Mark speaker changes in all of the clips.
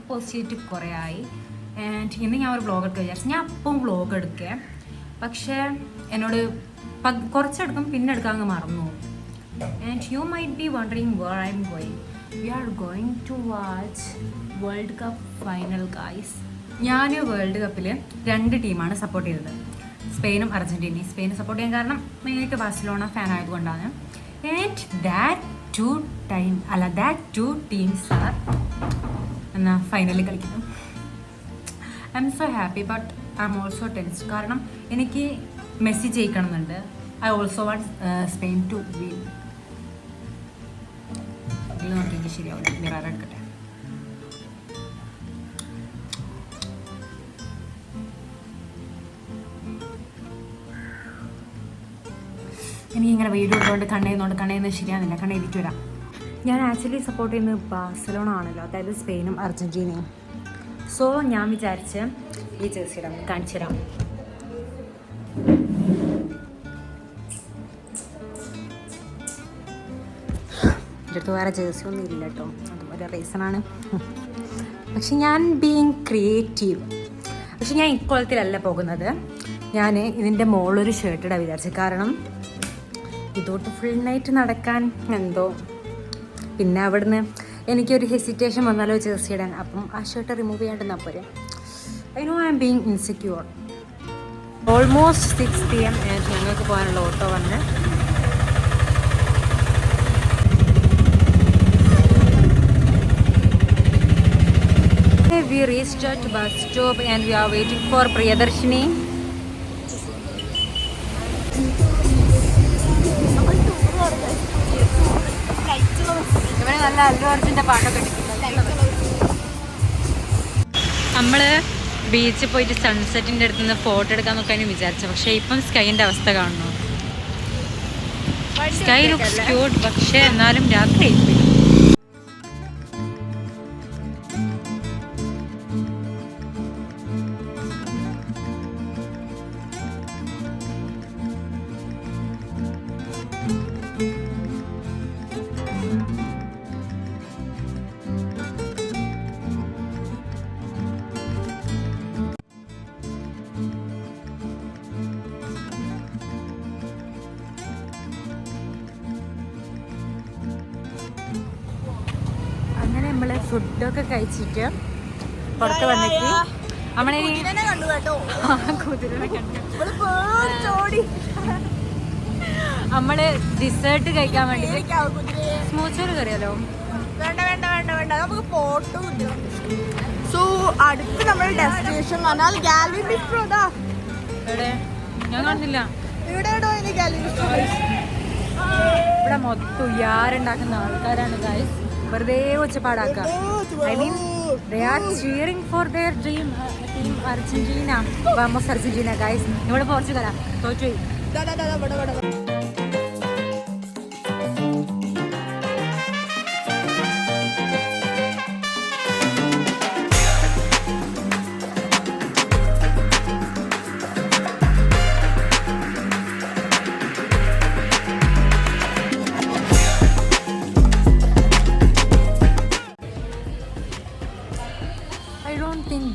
Speaker 1: Post ചെയ്തിട്ട് കുറേ ആയി. ആൻഡ് ഇന്ന് ഞാൻ ഒരു വ്ളോഗ് എടുക്കുക വിചാരിച്ചു. ഞാൻ അപ്പം വ്ളോഗ് എടുക്കുക, പക്ഷേ എന്നോട് കുറച്ചെടുക്കും പിന്നെ എടുക്കാൻ അങ്ങ് മറന്നു. And you might be wondering where I am going. We are going to watch world cup final guys. ഞാൻ വേൾഡ് കപ്പിൽ 2 ടീമാണ് സപ്പോർട്ട് ചെയ്തത്, സ്പെയിനും അർജൻറ്റീനയും. സ്പെയിനെ സപ്പോർട്ട് ചെയ്യാൻ കാരണം മെയിനായിട്ട് ബാഴ്സലോണ ഫാൻ ആയതുകൊണ്ടാണ്. And that two teams are എന്നാ ഫൈനലിൽ കളിക്കുന്നു. I am so happy but I am also tensed. കാരണം എനിക്ക് മെസ്സി ജയിക്കണമെന്നുണ്ട്. I also want Spain to win. ഇത് നോക്കിയെങ്കിൽ ശരിയാവില്ല, മിറർ എടുക്കട്ടെ. എനിക്കിങ്ങനെ വീഡിയോ ഇട്ടുകൊണ്ട് കണ്ണെഴുതുന്നത് ശരിയാകുന്നില്ല, കണ്ണെഴുതിട്ട് വരാം. ഞാൻ ആക്ച്വലി സപ്പോർട്ട് ചെയ്യുന്നത് ബാഴ്സലോണ ആണല്ലോ, അതായത് സ്പെയിനും അർജൻറ്റീനയും. സോ ഞാൻ വിചാരിച്ച് ഈ ജേഴ്സി ഇടാം, കാണിച്ചു തരാം. എൻ്റെ അടുത്ത് വേറെ ജേഴ്സി ഒന്നും ഇല്ല കേട്ടോ, അതും ഒരു റീസണാണ്. പക്ഷെ ഞാൻ ബീയിങ് ക്രിയേറ്റീവ്. പക്ഷെ ഞാൻ ഇക്കോളത്തിലല്ല പോകുന്നത്. ഞാൻ ഇതിൻ്റെ മുകളിലൊരു ഷർട്ട് ഇടാൻ വിചാരിച്ചു. കാരണം ഇതോട്ട് ഫുൾ നൈറ്റ് നടക്കാൻ എന്തോ, പിന്നെ അവിടുന്ന് എനിക്കൊരു ഹെസിറ്റേഷൻ വന്നാലോ ജേഴ്സി ഇടാൻ. അപ്പം ആ ഷർട്ട് റിമൂവ് ചെയ്യാണ്ടെന്നാൽ പോരെ. I know I M being insecure. Almost 6 PM ഞങ്ങൾക്ക് പോകാനുള്ള ഓട്ടോ വന്ന്. We reached at bus stop and we are waiting for Priyadarshini. ഇവിടെ നല്ല അല്ലു അർജുൻ്റെ പാട്ടൊക്കെ നമ്മൾ ബീച്ചിൽ പോയിട്ട് സൺസെറ്റിൻ്റെ അടുത്ത് നിന്ന് ഫോട്ടോ എടുക്കാൻ നോക്കാനും വിചാരിച്ചു. പക്ഷേ ഇപ്പം സ്കൈൻ്റെ അവസ്ഥ കാണുന്നു. സ്കൈ ലുക്സ് ക്യൂട്ട്, പക്ഷേ എന്നാലും രാത്രി നമ്മൾ ഫുഡൊക്കെ കഴിച്ചിട്ട് പുറത്ത് വന്നിട്ട് നമ്മള് ഡിസേർട്ട് കഴിക്കാൻ വേണ്ടി സ്മൂച്ചർ കറിയാലോ.
Speaker 2: വേണ്ട വേണ്ട വേണ്ട വേണ്ട, നമുക്ക് ഫോട്ടോ. സോ അടുത്ത് നമ്മുടെ ഡെസ്റ്റിനേഷൻ പറഞ്ഞാൽ ഗാലറി ബിസ്ട്രോ.
Speaker 1: എവിടെ ഞാൻ കാണുന്നില്ല.
Speaker 2: ഇവിടെ ഇനി ഗാലറി ബിസ്ട്രോ.
Speaker 1: ഇവിടെ മൊത്തം യാറുണ്ടാക്കുന്ന ആൾക്കാരാണ് ഗൈസ്. വെറുതെ ഒച്ചപ്പാടാക്കുക. I mean they are cheering for their dream team Argentina. Vamos Argentina guys. ഇവിടെ പോർച്ചുഗലാ തോറ്റുപോയി.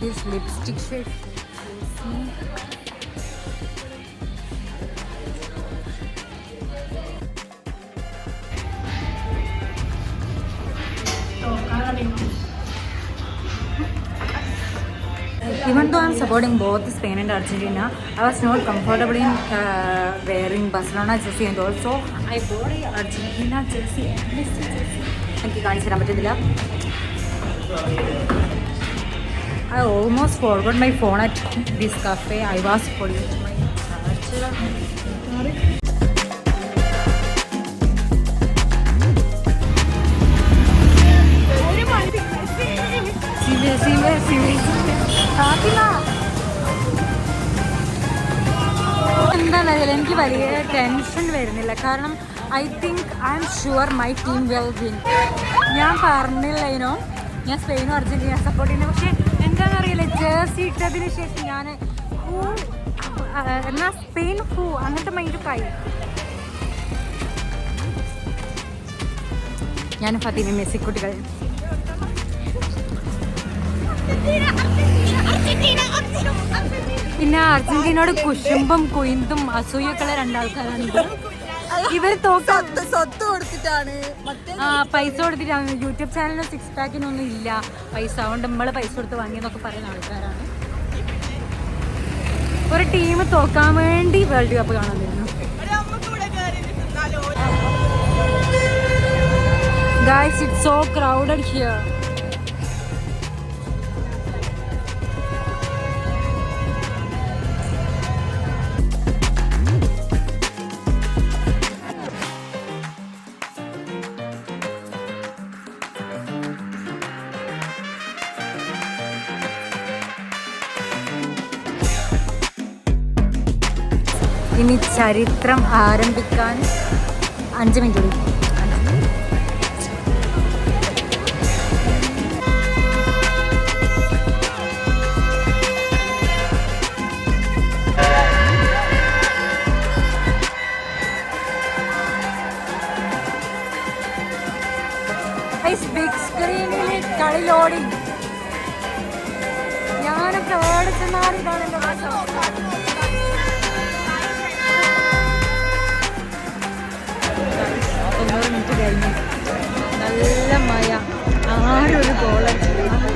Speaker 1: This lipstick shade suits me. Even though I'm supporting both Spain and Argentina, I was not comfortable in wearing Barcelona jersey, and also I bought a Argentina jersey and Messi jersey. എനിക്ക് കാണിച്ചു തരാൻ പറ്റുന്നില്ല. I almost forgot my phone at this cafe. I was putting my charger. എന്താണെന്നറിയില്ല, എനിക്ക് വലിയ tension വരുന്നില്ല. കാരണം I think I am sure my team will win. ഞാൻ പറഞ്ഞില്ലേനോ ഞാൻ സ്പെയിനും അർജൻറ്റീന സപ്പോർട്ട് ചെയ്യുന്നത്. പക്ഷേ എന്താണെന്നറിയില്ല, ജേഴ്സി ഇട്ടതിന് ശേഷം ഞാൻ എന്നാൽ സ്പെയിൻ അങ്ങനത്തെ മൈൻഡൊക്കെയായി. ഞാൻ ഫാത്തിമ മെസ്സി കുട്ടികൾ പിന്നെ അർജന്റീനയോട് കുശുമ്പും കുയിന്തും അസൂയൊക്കെയുള്ള രണ്ടാൾക്കാരാണ് ഇവർ
Speaker 2: സ്വത്ത് കൊടുത്തിട്ടാണ്
Speaker 1: പൈസ കൊടുത്തിട്ടാണ്. യൂട്യൂബ് ചാനലിന് 6 പാക്കിനൊന്നും ഇല്ല പൈസ, അതുകൊണ്ട് നമ്മള് പൈസ കൊടുത്ത് വാങ്ങിയെന്നൊക്കെ പറയുന്ന ആൾക്കാരാണ്. ഒരു ടീം തോക്കാൻ വേണ്ടി വേൾഡ് കപ്പ് കാണാൻ വരുന്നു. Guys, it's so crowded here. ഇനി ചരിത്രം ആരംഭിക്കാൻ 5 മിനിറ്റ് കൂടി. ബിഗ് സ്ക്രീനിൽ കളി ലോഡിങ്. ഞാനൊക്കെ ഓടിച്ചെന്നാണ് ഇതാണല്ലോ. മിനിറ്റ് കഴിഞ്ഞു. നല്ല മഴ. ആരും ഒരു ഗോളടിച്ചില്ല.